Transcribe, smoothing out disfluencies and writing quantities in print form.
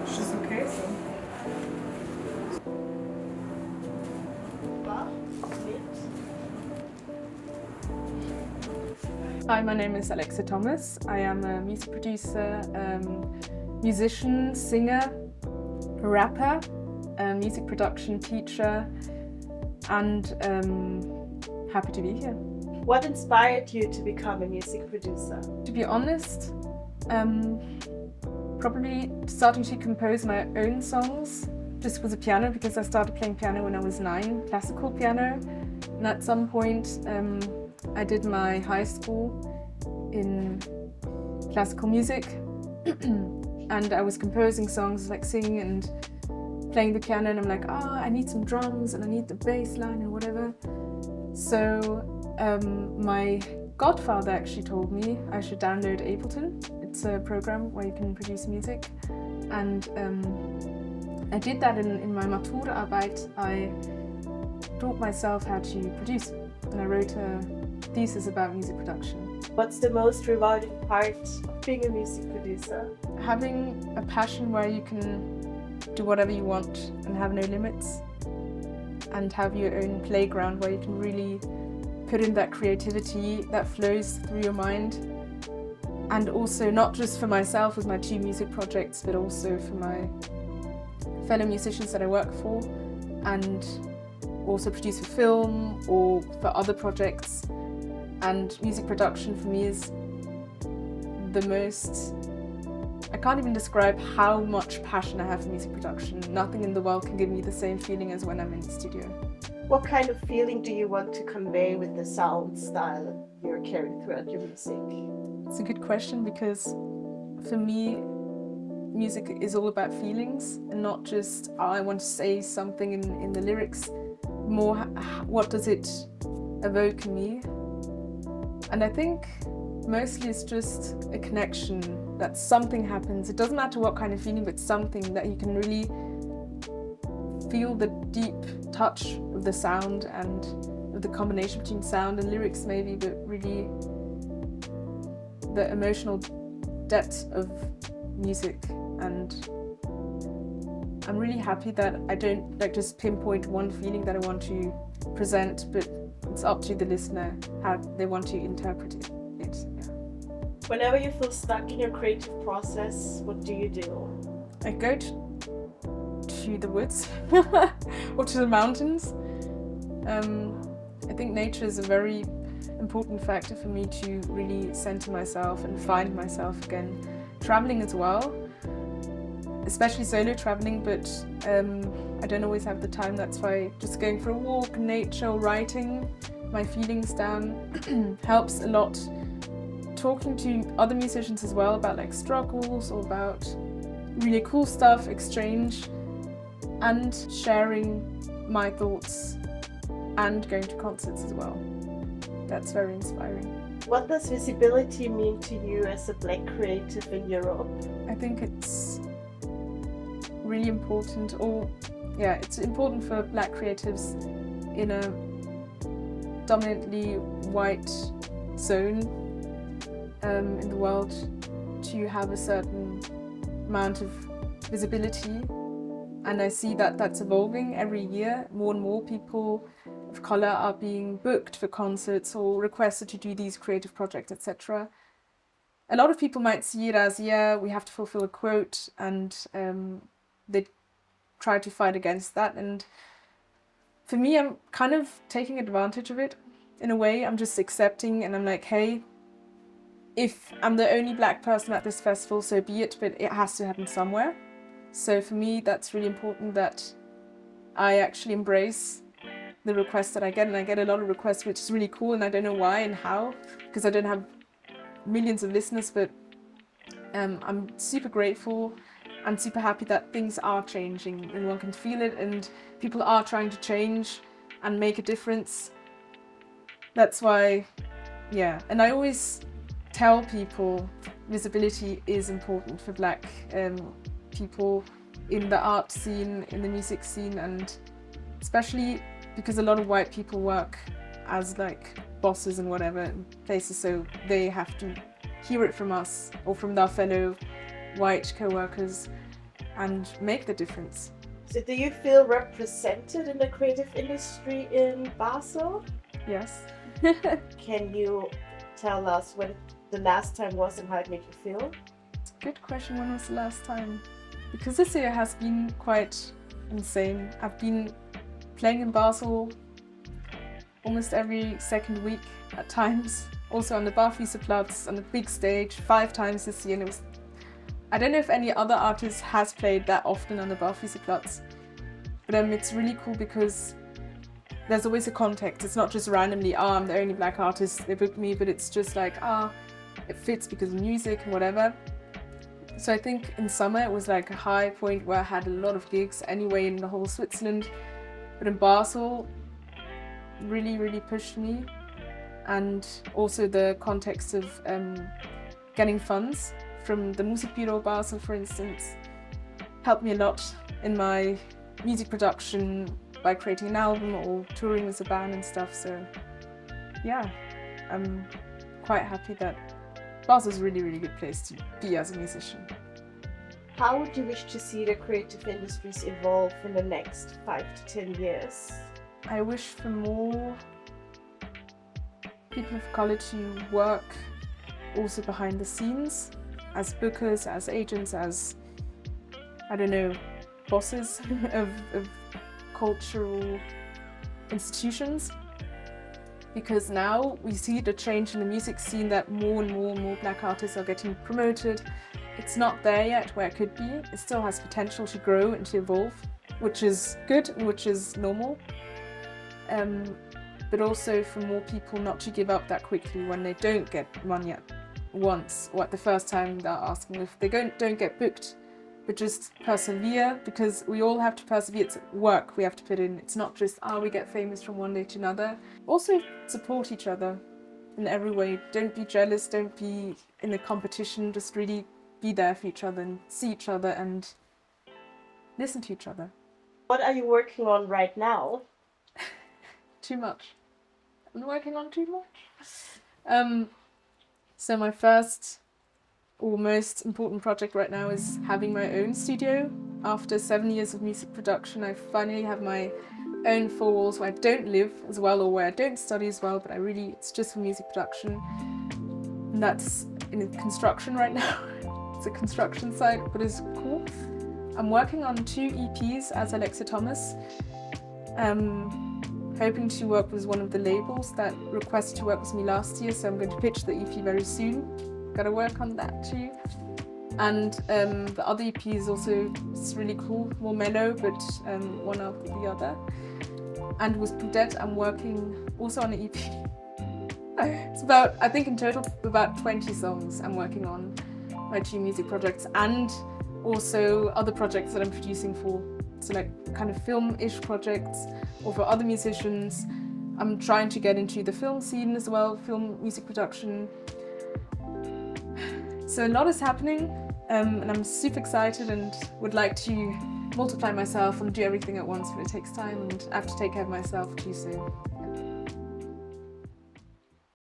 She's okay, so. Hi, my name is Alexia Thomas. I am a music producer, musician, singer, rapper, music production teacher, and happy to be here. What inspired you to become a music producer? To be honest, probably starting to compose my own songs just with the piano, because I started playing piano when I was 9, classical piano. And at some point I did my high school in classical music and I was composing songs, like singing and playing the piano, and I'm like, I need some drums and I need the bass line and whatever. So my godfather actually told me I should download Ableton. It's a program where you can produce music, and I did that in my Maturaarbeit. I taught myself how to produce, and I wrote a thesis about music production. What's the most rewarding part of being a music producer? Having a passion where you can do whatever you want and have no limits, and have your own playground where you can really put in that creativity that flows through your mind. And also not just for myself with my 2 music projects, but also for my fellow musicians that I work for, and also produce for film or for other projects. And music production for me is the most, I can't even describe how much passion I have for music production. Nothing in the world can give me the same feeling as when I'm in the studio. What kind of feeling do you want to convey with the sound style you're carrying throughout your music? It's a good question, because for me, music is all about feelings and not just, I want to say something in the lyrics. More, what does it evoke in me? And I think mostly it's just a connection, that something happens. It doesn't matter what kind of feeling, but something that you can really feel the deep touch of the sound and of the combination between sound and lyrics maybe, but really the emotional depth of music. And I'm really happy that I don't just pinpoint one feeling that I want to present, but it's up to the listener how they want to interpret it. Yeah. Whenever you feel stuck in your creative process, what do you do? I go to the woods or to the mountains. I think nature is a very important factor for me to really center myself and find myself again. Traveling as well, especially solo traveling, but I don't always have the time. That's why just going for a walk, nature, or writing my feelings down helps a lot. Talking to other musicians as well about like struggles or about really cool stuff, exchange, and sharing my thoughts, and going to concerts as well. That's very inspiring. What does visibility mean to you as a Black creative in Europe? I think it's really important, it's important for Black creatives in a dominantly white zone in the world to have a certain amount of visibility. And I see that that's evolving every year. More and more people of colour are being booked for concerts or requested to do these creative projects, etc. A lot of people might see it as, we have to fulfill a quote, and they try to fight against that. And for me, I'm kind of taking advantage of it in a way. I'm just accepting, and I'm like, hey, if I'm the only Black person at this festival, so be it, but it has to happen somewhere. So for me, that's really important that I actually embrace the requests that I get, and I get a lot of requests, which is really cool, and I don't know why and how, because I don't have millions of listeners, but I'm super grateful and super happy that things are changing and one can feel it, and people are trying to change and make a difference. That's why, and I always tell people visibility is important for Black people in the art scene, in the music scene, and especially because a lot of white people work as like bosses and whatever in places, so they have to hear it from us or from our fellow white co-workers and make the difference. So do you feel represented in the creative industry in Basel? Yes. Can you tell us when the last time was and how it made you feel? Good question. When was the last time? Because this year has been quite insane. I've been playing in Basel almost every second week at times. Also on the Barfüßerplatz, on the big stage, 5 times this year. And it was, I don't know if any other artist has played that often on the Barfüßerplatz. But it's really cool because there's always a context. It's not just randomly, I'm the only black artist, they booked me, but it's just like, it fits because of music and whatever. So I think in summer it was like a high point where I had a lot of gigs anyway in the whole Switzerland. But in Basel, really, really pushed me. And also the context of getting funds from the Musikbüro Basel, for instance, helped me a lot in my music production by creating an album or touring with a band and stuff. So yeah, I'm quite happy that Basel's a really, really good place to be as a musician. How would you wish to see the creative industries evolve in the next 5 to 10 years? I wish for more people of colour to work also behind the scenes as bookers, as agents, as, I don't know, bosses of cultural institutions. Because now we see the change in the music scene that more and more black artists are getting promoted. It's not there yet where it could be. It still has potential to grow and to evolve, which is good and which is normal. But also for more people not to give up that quickly when they don't get one yet once, or at the first time they're asking if they don't get booked, but just persevere, because we all have to persevere. It's work we have to put in. It's not just, we get famous from one day to another. Also support each other in every way. Don't be jealous, don't be in a competition, just really be there for each other and see each other and listen to each other. What are you working on right now? Too much. I'm working on too much. So my first or most important project right now is having my own studio. After 7 years of music production, I finally have my own 4 walls where I don't live as well or where I don't study as well, but it's just for music production. And that's in construction right now. It's a construction site, but it's cool. I'm working on 2 EPs as Alexia Thomas. Hoping to work with one of the labels that requested to work with me last year, so I'm going to pitch the EP very soon. Gotta work on that too. And the other EP is also really cool, more mellow, but one after the other. And with Poudette, I'm working also on an EP. It's about, I think in total, about 20 songs I'm working on my 2 music projects, and also other projects that I'm producing for. So like kind of film-ish projects or for other musicians. I'm trying to get into the film scene as well, film music production. So a lot is happening, and I'm super excited and would like to multiply myself and do everything at once, but it takes time and I have to take care of myself too, so